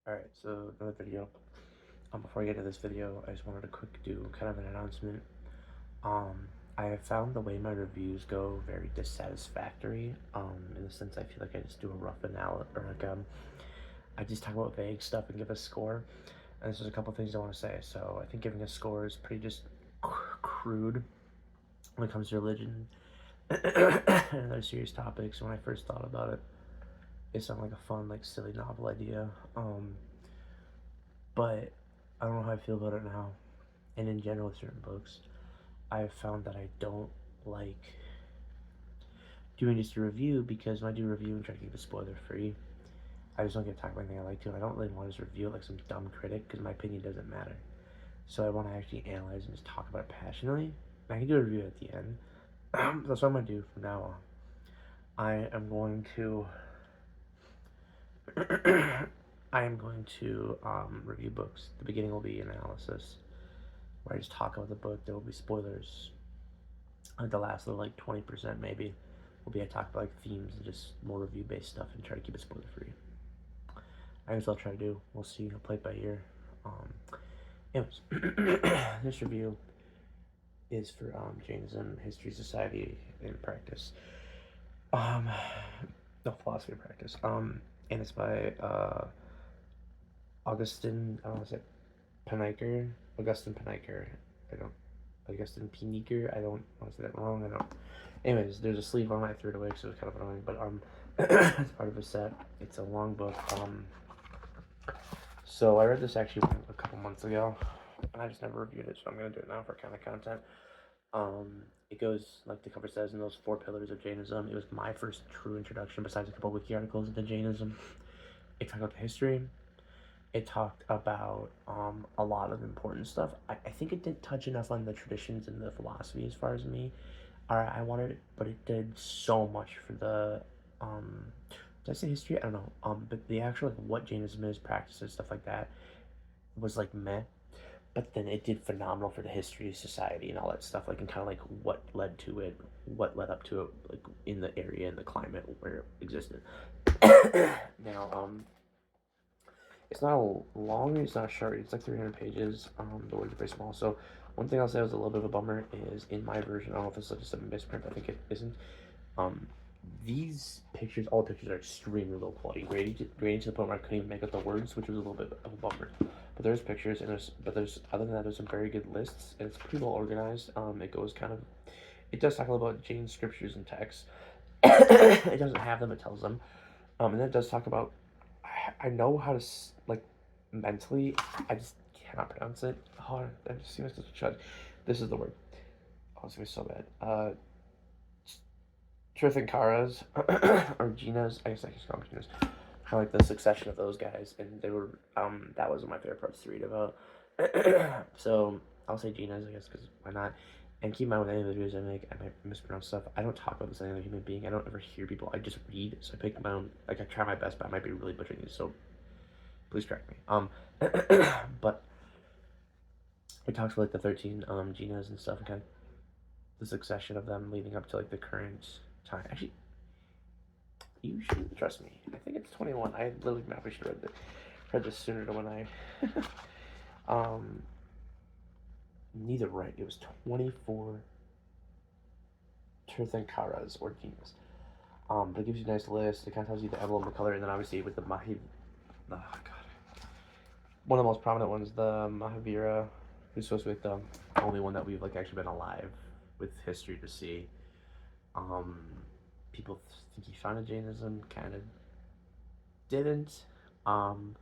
Alright, so another video. Before I get into this video, I just wanted to quick do kind of an announcement. Um, I have found the way my reviews go very dissatisfactory. In the sense I feel like I just do a rough analysis, or I just talk about vague stuff and give a score. And there's just a couple things I want to say. So I think giving a score is pretty just crude when it comes to religion and other serious topics. When I first thought about it, it sounded like a fun, like silly novel idea. But I don't know how I feel about it now. And in general, with certain books, I have found that I don't like doing just a review because when I do a review and try to keep it spoiler free, I just don't get to talk about anything I like to. I don't really want to just review it like some dumb critic because my opinion doesn't matter. So I want to actually analyze and just talk about it passionately. And I can do a review at the end. That's what I'm going to do from now on. I am going to. I am going to review books. The beginning will be an analysis where I just talk about the book. There will be spoilers. The last little like 20% maybe will be I talk about like themes and just more review based stuff and try to keep it spoiler free. I guess I'll try to do. We'll see. I'll play it by ear. Um, anyways, this review is for Jainism, History, Society, and Practice. Um, no, Philosophy and Practice. And it's by Augustin. I don't want to say Paniker. Augustin Paniker. I don't. Augustin Piniker. I don't want to say that wrong. I don't. Anyways, there's a sleeve on. I threw it away because it was kind of annoying. But it's part of a set. It's a long book. So I read this actually a couple months ago, and I just never reviewed it. So I'm gonna do it now for kind of content. It goes like the cover says in those four pillars of Jainism. It was my first true introduction, besides a couple wiki articles into Jainism. It talked about the history. It talked about a lot of important stuff. I think it didn't touch enough on the traditions and the philosophy as far as me. I wanted it, but it did so much for the did I say history? I don't know. But the actual like what Jainism is, practices, stuff like that was like meh. But then it did phenomenal for the history of society and all that stuff, like and kind of like what led to it, what led up to it, like in the area and the climate where it existed. Now, it's not a long, it's not short, it's like 300 pages. The words are very small. So, one thing I'll say was a little bit of a bummer is in my version, I don't know if this is just a misprint, I think it isn't. Um, these pictures, all the pictures are extremely low quality, grading to the point where I couldn't even make out the words, which was a little bit of a bummer. But there's pictures, and there's other than that, there's some very good lists, and it's pretty well organized. It goes kind of, it does talk about Jain scriptures and texts. It doesn't have them, it tells them. And then it does talk about, I know how to like mentally, I just cannot pronounce it. Oh, I just see myself chud. This is the word. Oh, it's gonna be so bad. Tirthankaras or Ginas. I guess I can call them Ginas. Kind of like the succession of those guys, and they were that was one of my favorite parts to read about. So I'll say Ginas, I guess, because why not? And keep in mind with any of the videos I make, I might mispronounce stuff. I don't talk about this as any other human being. I don't ever hear people. I just read. So I pick my own. Like I try my best, but I might be really butchering these. So please correct me. But it talks about like the 13 Ginas and stuff, and kind of the succession of them leading up to like the current time. Actually, you should trust me. I think it's 21. I literally probably should have read this sooner than when I. um, neither right. It was 24 Tirthankaras or Ginas. But it gives you a nice list. It kind of tells you the emblem, the color, and then obviously with the oh god, one of the most prominent ones, the Mahavira, who's supposed to be the only one that we've like actually been alive with history to see. Um, People think he founded Jainism, kind of didn't. Um,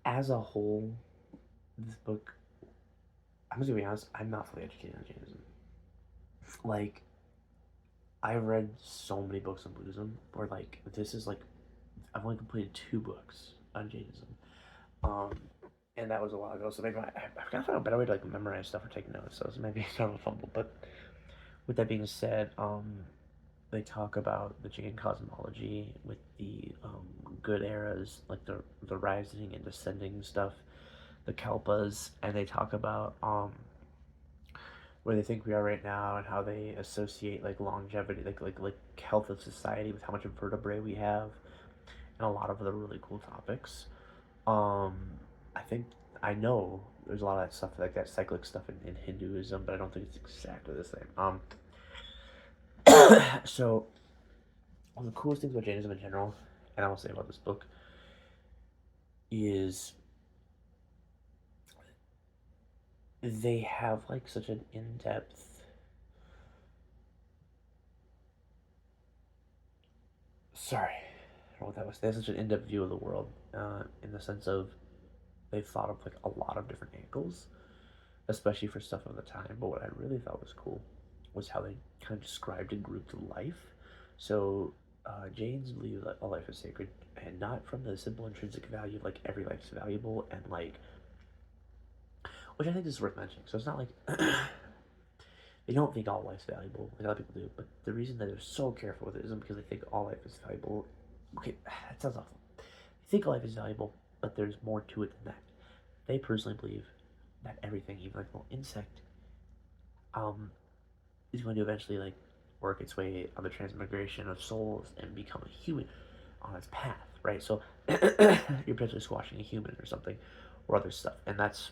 as a whole, this book, I'm just gonna be honest, I'm not fully educated on Jainism. Like, I've read so many books on Buddhism, or like, this is like, I've only completed 2 books on Jainism. Um, and that was a while ago, so maybe I've got to find a better way to like memorize stuff or take notes, so maybe it's kind of a fumble. But with that being said, they talk about the Jain cosmology with the good eras, like the rising and descending stuff, the Kalpas, and they talk about where they think we are right now and how they associate like longevity, like health of society with how much vertebrae we have, and a lot of other really cool topics. Um, I think I know there's a lot of that stuff like that cyclic stuff in Hinduism, but I don't think it's exactly the same. So one of the coolest things about Jainism in general, and I will say about this book, is they have like such an in-depth. Sorry, I don't know what that was. They have such an in-depth view of the world, in the sense of they've thought of like a lot of different angles, especially for stuff of the time. But what I really thought was cool was how they kind of described and grouped life. So Jains believe that all life is sacred, and not from the simple intrinsic value of like every life is valuable, and like, which I think is worth mentioning. So it's not like they don't think all life is valuable, like other people do. But the reason that they're so careful with it isn't because they think all life is valuable. Okay, that sounds awful. They think all life is valuable, but there's more to it than that. They personally believe that everything, even like a little insect, um, is going to eventually like work its way on the transmigration of souls and become a human on its path, right? So you're potentially squashing a human or something, or other stuff, and that's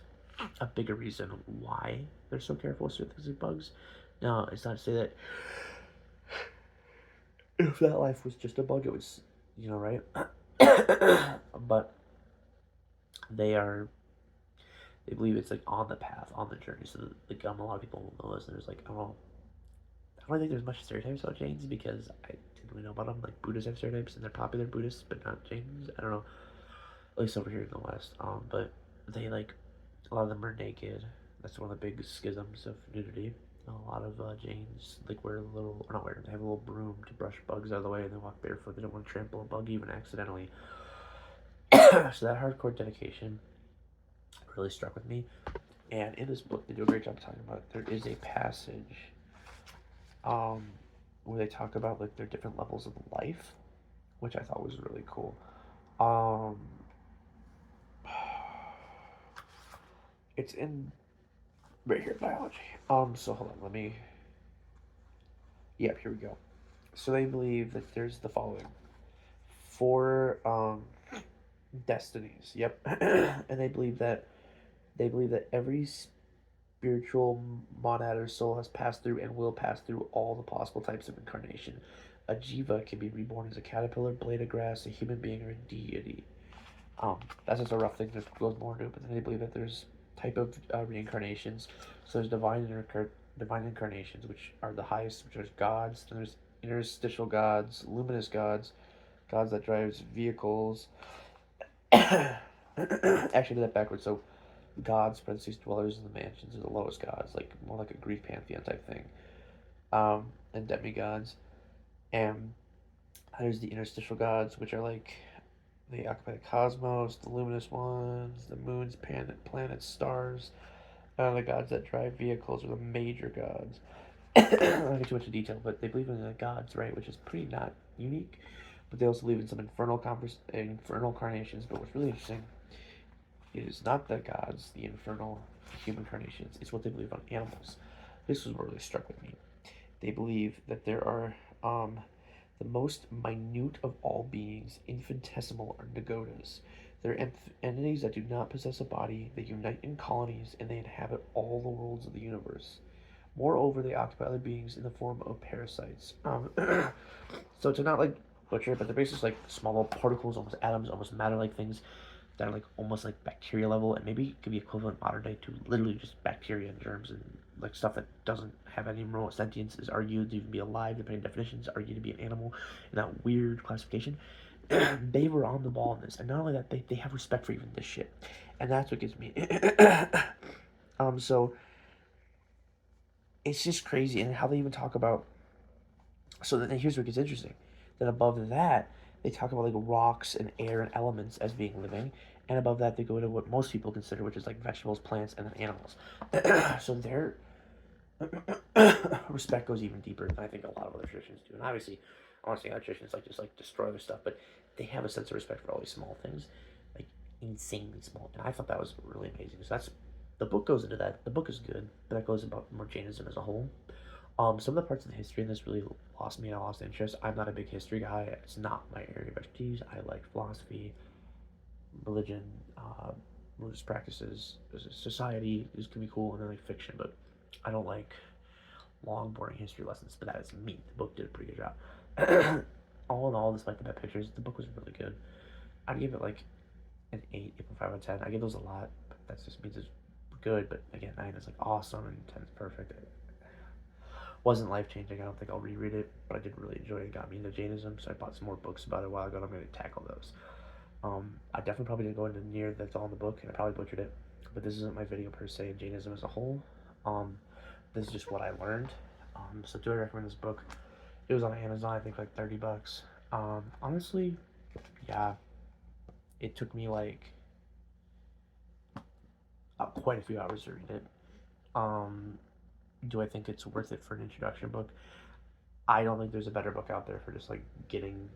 a bigger reason why they're so careful with certain things like bugs. Now, it's not to say that if that life was just a bug, it was, right? But they are, they believe it's like on the path, on the journey. So, like, a lot of people will know this, and there's like, I don't think there's much stereotypes about Jains because I didn't really know about them. Like, Buddhists have stereotypes, and they're popular Buddhists, but not Jains. I don't know, at least over here in the West. But they like, a lot of them are naked. That's one of the big schisms of nudity. A lot of Jains like wear a little, or not wear, they have a little broom to brush bugs out of the way, and they walk barefoot. They don't want to trample a bug even accidentally. So that hardcore dedication really struck with me. And in this book, they do a great job talking about it. There is a passage um, where they talk about like their different levels of life, which I thought was really cool. Um, it's in right here, biology. So hold on, let me. Yep, here we go. So they believe that there's the following four destinies. Yep, and they believe that every spiritual monad or soul has passed through and will pass through all the possible types of incarnation. A jiva can be reborn as a caterpillar, blade of grass, a human being, or a deity. That's just a rough thing. There's goes more into it, but then they believe that there's type of reincarnations. So there's divine incarnations, which are the highest, which are gods. Then there's interstitial gods, luminous gods, gods that drives vehicles. Actually, that backwards. So gods, parentheses, dwellers in the mansions, are the lowest gods, like more like a Greek pantheon type thing. And demigods, and there's the interstitial gods, which are like they occupy the cosmos, the luminous ones, the moons, planets, stars. The gods that drive vehicles are the major gods. I don't get too much in detail, but they believe in the gods, right? Which is pretty not unique. But they also believe in some infernal carnations. But what's really interesting is not the gods, the infernal human carnations. It's what they believe on animals. This was what really struck with me. They believe that there are the most minute of all beings, infinitesimal, are Nagodas. They're entities that do not possess a body, they unite in colonies, and they inhabit all the worlds of the universe. Moreover, they occupy other beings in the form of parasites. So to not like butcher it, but they're basically like small little particles, almost atoms, almost matter-like things that are like almost like bacteria level, and maybe could be equivalent modern day to literally just bacteria and germs and like stuff that doesn't have any remote sentience is argued to even be alive, depending on definitions, argued to be an animal in that weird classification. They were on the ball in this, and not only that, they have respect for even this shit, and that's what gives me. So it's just crazy, and how they even talk about. So then here's what gets interesting. Then above that, they talk about like rocks and air and elements as being living, and above that they go to what most people consider, which is like vegetables, plants, and then animals. So their respect goes even deeper than I think a lot of other traditions do. And obviously, I want to say other traditions like just like destroy their stuff, but they have a sense of respect for all these small things, like insanely small. And I thought that was really amazing. So that's the book goes into that. The book is good, but that goes about more Jainism as a whole. Some of the parts of the history in this really lost me and I lost interest. I'm not a big history guy. It's not my area of expertise. I like philosophy, religion, religious practices, society. This could be cool, and then like fiction, but I don't like long, boring history lessons. But that is me. The book did a pretty good job. All in all, despite the bad pictures, the book was really good. I'd give it like an 8, 8.5 out of 10. I give those a lot, but that just means it's good. But again, 9 is like awesome and 10 is perfect. It wasn't life changing. I don't think I'll reread it, but I did really enjoy it. It got me into Jainism, so I bought some more books about it a while ago, and I'm going to tackle those. I definitely probably didn't go into near that's all in the book, and I probably butchered it, but this isn't my video per se in Jainism as a whole. This is just what I learned. So do I recommend this book? It was on Amazon, I think like $30. Honestly, yeah, it took me like quite a few hours to read it. Do I think it's worth it for an introduction book? I don't think there's a better book out there for just like getting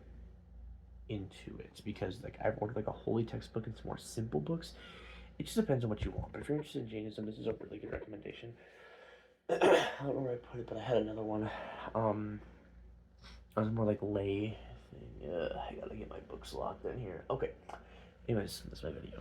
into it, because like I've ordered like a holy textbook and some more simple books. It just depends on what you want. But if you're interested in Jainism, this is a really good recommendation. I don't know where I put it, but I had another one. I was more like lay thing. I gotta get my books locked in here. Okay. Anyways, that's my video.